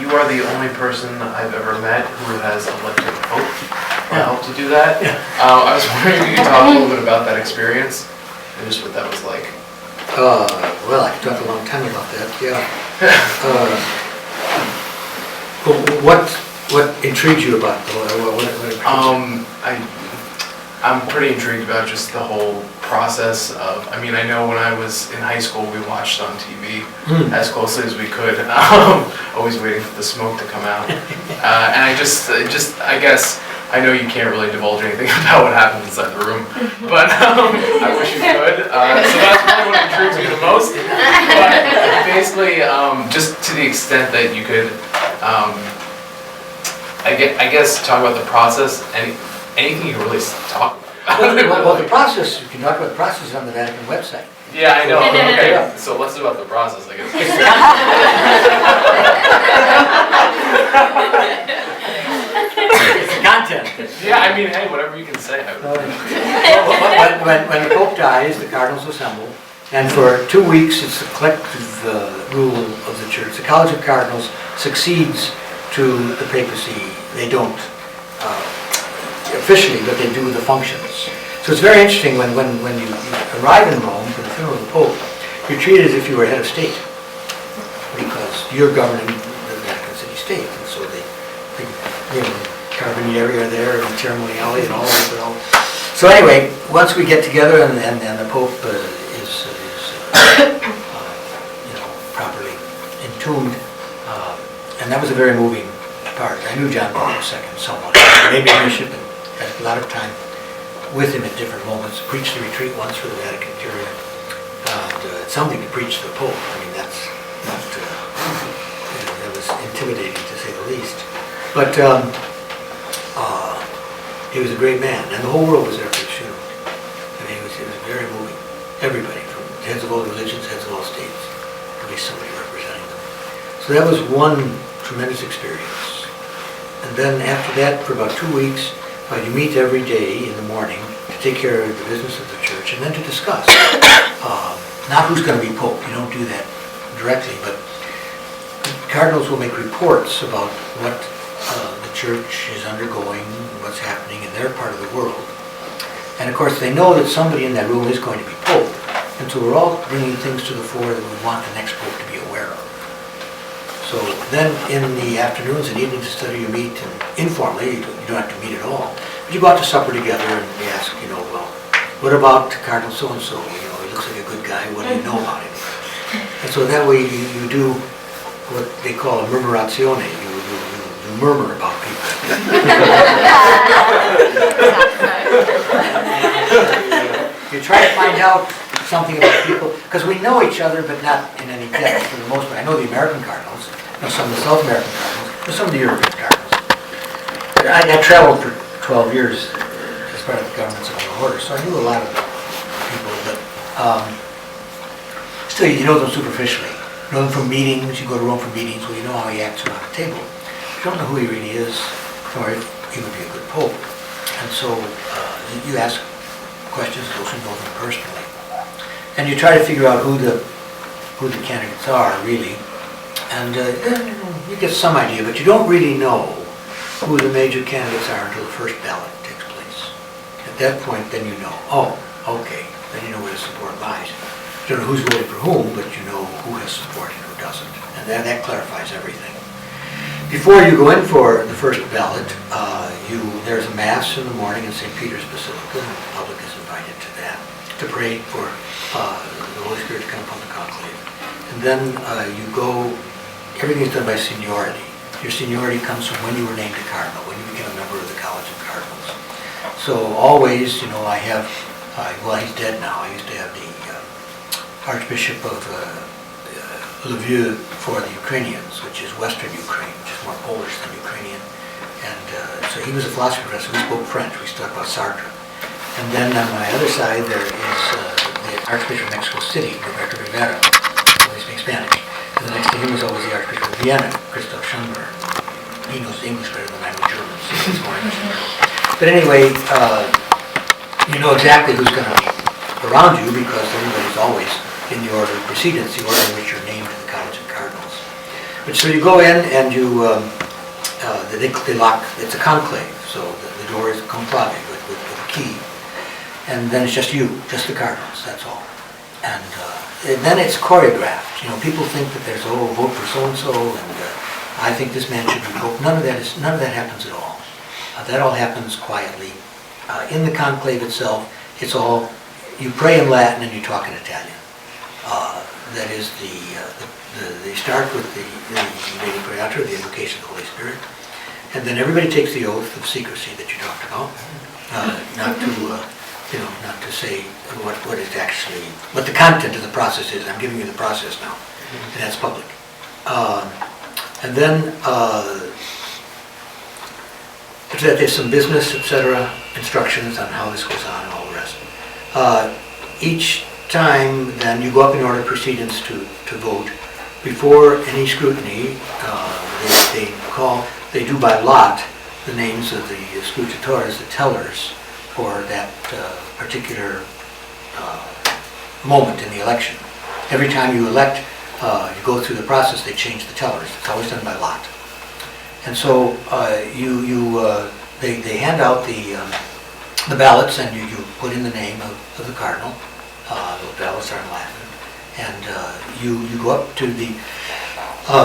You are the only person I've ever met who has elected a pope or helped to do that. I was wondering if you could talk a little bit about that experience and just what that was like. Well, I could talk a long time about that, yeah. What intrigues you about I'm pretty intrigued about just the whole process of, I mean, I know when I was in high school, we watched on TV as closely as we could, always waiting for the smoke to come out. And I guess, I know you can't really divulge anything about what happens inside the room, but I wish you could. So that's probably what intrigues me the most. But basically, just to the extent that you could, I guess, talk about the process, anything you can really talk about. Well, the process, you can talk about the process on the Vatican website. Yeah, I know. Okay, so let's talk about the process, I guess. It's the content. Yeah, I mean, hey, whatever you can say. When the Pope dies, the Cardinals assemble, and for 2 weeks it's the collective rule of the Church. The College of Cardinals succeeds to the papacy. They don't officially, but they do the functions. So it's very interesting when you arrive in Rome for the funeral of the Pope, you're treated as if you were head of state, because you're governing the Vatican City State, and so they Carabinieri are there, and ceremoniali, and all that. So anyway, once we get together and the Pope is properly entombed, and that was a very moving part. I knew John Paul II somewhat. Maybe bishop, and had a lot of time with him at different moments. Preached the retreat once for the Vatican Curia. It's something to preach to the Pope. I mean, that's not, that was intimidating to say the least. But he was a great man, and the whole world was there for his funeral. I mean, it was very moving. Everybody, from heads of all religions, heads of all states, at least somebody representing them. So that was one tremendous experience. And then after that, for about 2 weeks, you meet every day in the morning to take care of the business of the church, and then to discuss. Not who's going to be Pope, you don't do that directly, but cardinals will make reports about what the church is undergoing, what's happening in their part of the world. And of course they know that somebody in that room is going to be Pope, and so we're all bringing things to the fore that we want the next Pope to be aware of. So then in the afternoons and evenings of study you meet, and informally, you don't have to meet at all, but you go out to supper together and you ask, well, what about Cardinal so-and-so? He looks like a good guy, what do you know about him? And so that way you do what they call a murmurazione, you murmur about people. You try to find out something about people, because we know each other, but not in any depth for the most part. I know the American Cardinals, some of the South American Cardinals, and some of the European Cardinals. I traveled for 12 years as part of the governments of the order, so I knew a lot of people, but still you know them superficially. You know them from meetings, you go to Rome for meetings, well, you know how he acts around a table. You don't know who he really is, or if he would be a good pope. And so you ask questions of those who know them personally. And you try to figure out who the candidates are, really. And you get some idea, but you don't really know who the major candidates are until the first ballot takes place. At that point, then you know, oh, okay, then you know where the support lies. You don't know who's voting for whom, but you know who has support and who doesn't. And that clarifies everything. Before you go in for the first ballot, there's a mass in the morning in St. Peter's Basilica, and the public is invited to that, to pray for the Holy Spirit to come upon the conclave. And then you go, everything is done by seniority. Your seniority comes from when you were named a cardinal, when you became a member of the College of Cardinals. So always, I have, well, he's dead now. I used to have the Archbishop of Lviv for the Ukrainians, which is Western Ukraine, which is more Polish than Ukrainian. And so he was a philosophy professor. We spoke French. We used to talk about Sartre. And then on my other side, there is the Archbishop of Mexico City, Roberto Rivera, who speaks Spanish. And the next to him is always the Archbishop of Vienna, Christoph Schönberg. He knows English better than I know German, so he's more interesting. But anyway, you know exactly who's going to be around you, because everybody's always in the order of precedence, the order in which you're named to the College of Cardinals. But so you go in and you, they lock, it's a conclave, so the door is conclave with a key. And then it's just you, just the Cardinals, that's all. And then it's choreographed. You know, people think that there's, oh, vote for so-and-so, and I think this man should be Pope. None of that happens at all. That all happens quietly. In the conclave itself, it's all, you pray in Latin and you talk in Italian. That is they start with the Veni Creator, the invocation of the Holy Spirit, and then everybody takes the oath of secrecy that you talked about, not to say what is actually, what the content of the process is. I'm giving you the process now, and that's public. And then there's some business, etc., instructions on how this goes on and all the rest. Each time, then, you go up in order of precedence to vote. Before any scrutiny, they do by lot the names of the scrutators, the tellers, for that particular moment in the election. Every time you elect, you go through the process, they change the tellers. It's always done by lot. And so they hand out the ballots, and you put in the name of the cardinal. Those ballots are in Latin. And you go up to the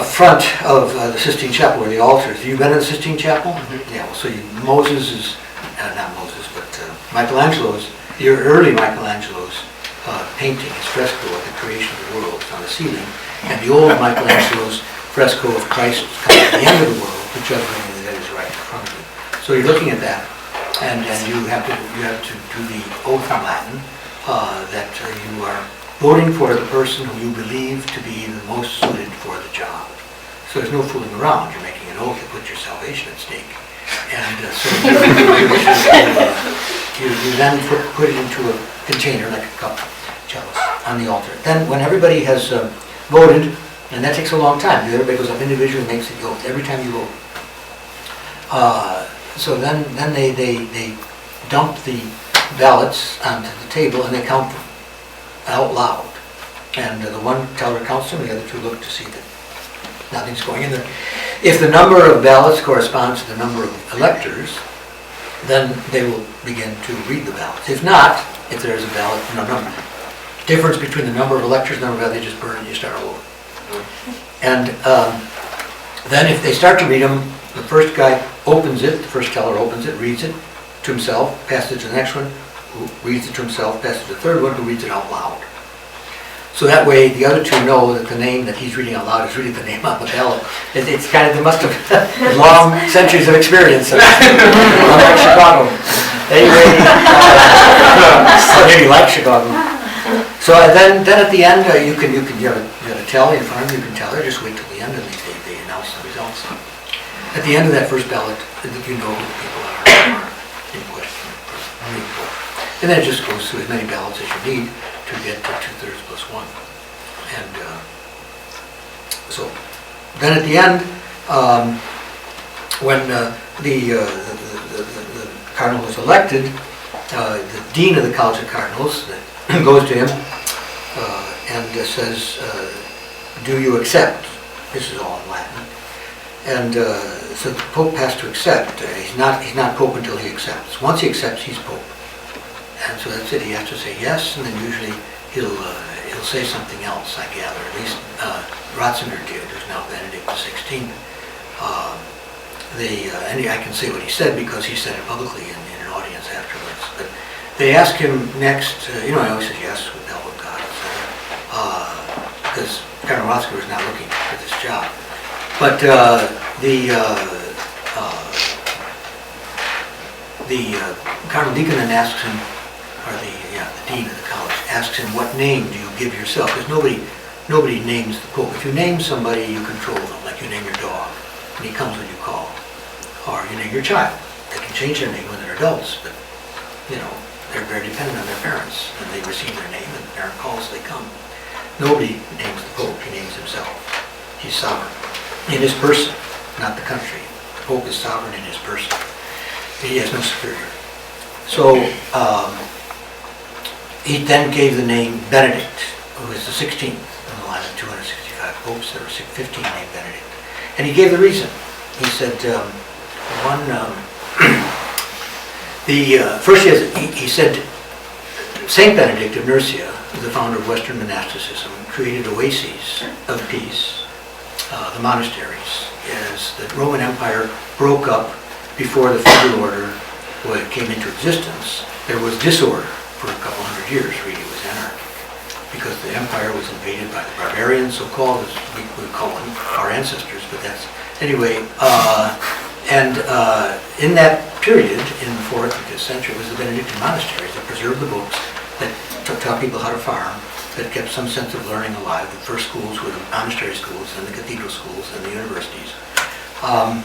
front of the Sistine Chapel, where the altar is. Have you been in the Sistine Chapel? Mm-hmm. Yeah, well, so Moses is, not Moses, but Michelangelo's, your early Michelangelo's painting, his fresco of the creation of the world on the ceiling, and the old Michelangelo's fresco of Christ coming at the end of the world, the judgment that is right in front of you. So you're looking at that, and you have to do the oath in Latin that you are voting for the person who you believe to be the most suited for the job. So there's no fooling around. You're making an oath to put your salvation at stake. And so you then put it into a container, like a cup, chalice, on the altar. Then when everybody has voted, and that takes a long time, everybody goes up individually and makes the oath every time you vote. So then they dump the ballots onto the table and they count them out loud. And the one teller counts them, the other two look to see that nothing's going in there. If the number of ballots corresponds to the number of electors, then they will begin to read the ballots. If not, if there's a ballot, number difference between the number of electors and the number of ballots, they just burn it and you start all over. And then if they start to read them, the first guy opens it, the first teller opens it, reads it to himself, passes it to the next one, who reads it to himself, passes it to the third one, who reads it out loud. So that way the other two know that the name that he's reading out loud is really the name on the ballot. It's kind of, they must have long centuries of experience. Unlike Chicago. Anyway, maybe like Chicago. So then at the end, you have a tally in front of you, you can tell her, just wait till the end and they announce the results. At the end of that first ballot, you know who the people are in question. And then it just goes through as many ballots as you need to get to 2/3 plus 1. And so then at the end, when the cardinal was elected, the dean of the College of Cardinals goes to him and says, "Do you accept?" This is all in Latin. And so the Pope has to accept. He's not Pope until he accepts. Once he accepts, he's Pope. And so that's it. He has to say yes, and then usually he'll say something else, I gather. At least Ratzinger did, who's now Benedict XVI. And I can say what he said because he said it publicly in an audience afterwards. But they ask him next, he always says yes with the help of God, etc. Because Cardinal Ratzinger is not looking for this job. But the Cardinal Deacon then asks him, or the dean of the college asks him, what name do you give yourself? Because nobody names the Pope. If you name somebody, you control them, like you name your dog, and he comes when you call. Or you name your child. They can change their name when they're adults, but they're very dependent on their parents, and they receive their name, and the parent calls, they come. Nobody names the Pope, he names himself. He's sovereign. In his person, not the country. The Pope is sovereign in his person. He has no superior. So he then gave the name Benedict, who is the 16th in the line of 265 popes. There were 15 named Benedict. And he gave the reason. He said, first he said, Saint Benedict of Nursia, the founder of Western monasticism, created oases of peace, the monasteries, as the Roman Empire broke up before the feudal order came into existence. There was disorder for a couple hundred years, really. It was anarchy, because the empire was invaded by the barbarians, so-called, as we would call them, our ancestors, but that's, anyway, in that period, in the 4th and 5th century, was the Benedictine monasteries that preserved the books, that taught people how to farm, that kept some sense of learning alive. The first schools were the monastery schools, and the cathedral schools, and the universities. And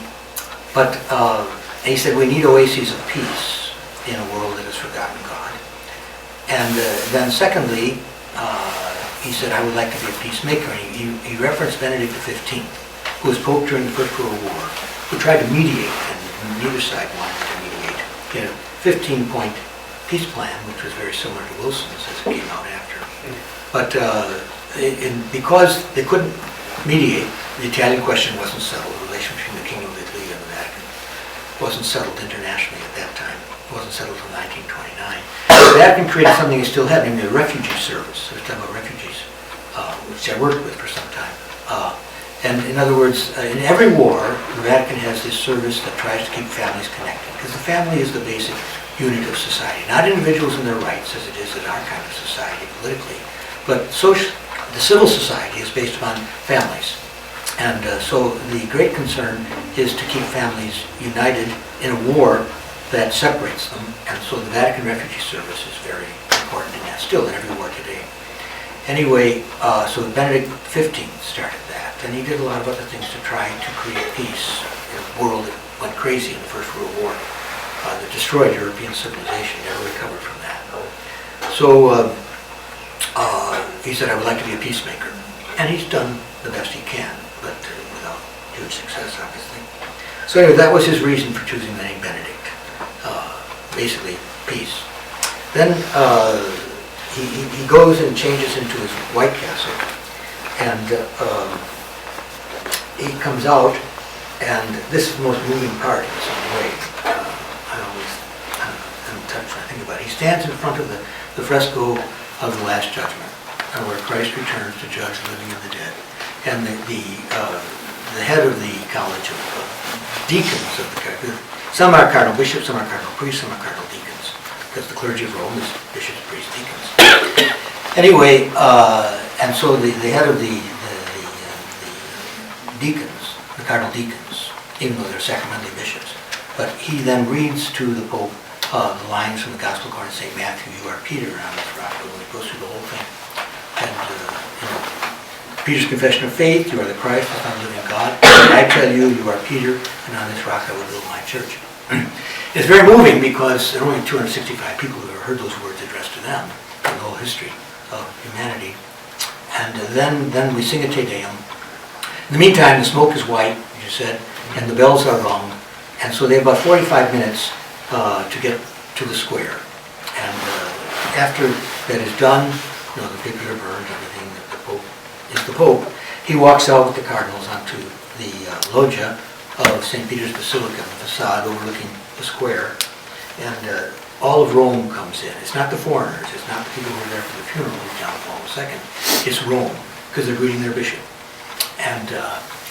he said, we need oases of peace in a world that has forgotten God. And then secondly, he said, I would like to be a peacemaker. And he referenced Benedict XV, who was Pope during the First World War, who tried to mediate, and neither side wanted to mediate. He had a 15-point peace plan, which was very similar to Wilson's as it came out after. But because they couldn't mediate, the Italian question wasn't settled. The relation between the Kingdom of Italy and the Vatican wasn't settled internationally at that time. It wasn't settled until 1929. The Vatican created something they still had, named the refugee service. I was talking about refugees, which I worked with for some time. And in other words, in every war, the Vatican has this service that tries to keep families connected, because the family is the basic unit of society. Not individuals and their rights, as it is in our kind of society politically, but the civil society is based upon families. And so the great concern is to keep families united in a war that separates them. And so the Vatican Refugee Service is very important in that, still in every war today. Anyway, so Benedict XV started that, and he did a lot of other things to try to create peace in a world that went crazy in the First World War, that destroyed European civilization, never recovered from that. So he said, I would like to be a peacemaker. And he's done the best he can, but without huge success, obviously. So anyway, that was his reason for choosing the name Benedict. Basically, peace. Then he goes and changes into his White Castle, and he comes out, and this is the most moving part in some way. I'm touched when I think about it. He stands in front of the fresco of the Last Judgment, where Christ returns to judge the living and the dead. And the head of the College of Deacons of the some are cardinal bishops, some are cardinal priests, some are cardinal deacons, because the clergy of Rome is bishops, priests, deacons. Anyway, and so the head of the deacons, the cardinal deacons, even though they're sacramentally bishops, but he then reads to the Pope the lines from the Gospel according to St. Matthew, you are Peter, and on this rock, and he goes through the whole thing. And Peter's confession of faith, you are the Christ, the Son of the living God. And I tell you, you are Peter, and on this rock I will build my church. It's very moving because there are only 265 people who have heard those words addressed to them in the whole history of humanity. And then we sing a Te Deum. In the meantime, the smoke is white, as you said, and the bells are rung. And so they have about 45 minutes to get to the square. And after that is done, the papers are burned, everything, the Pope is the Pope. He walks out with the cardinals onto the loggia of St. Peter's Basilica, the facade overlooking the square. And all of Rome comes in. It's not the foreigners, it's not the people who are there for the funeral of John Paul II. It's Rome, because they're greeting their bishop. And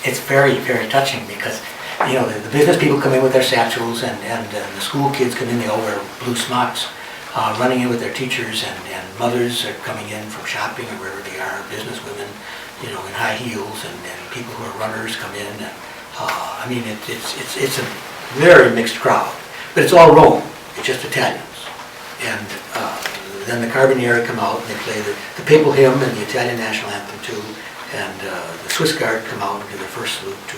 it's very, very touching because the business people come in with their satchels, and the school kids come in, they all wear blue smocks, running in with their teachers, and mothers are coming in from shopping or wherever they are, business women, in high heels, and people who are runners come in. And, it's a very mixed crowd, but it's all Rome, it's just Italians. And then the Carabinieri come out and they play the papal hymn and the Italian national anthem too, and the Swiss Guard come out and do their first salute to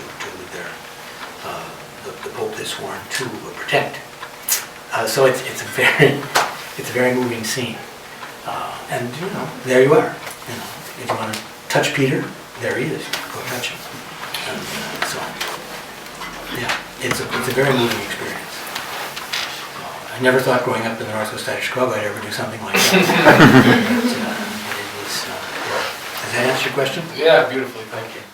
the Pope they sworn to protect. So it's a very moving scene. And there you are. If you want to touch Peter, there he is. Go touch him. And so yeah, it's a very moving experience. I never thought growing up in the northwest side of Chicago I'd ever do something like that. It was as that answer your question? Yeah, beautifully, thank you.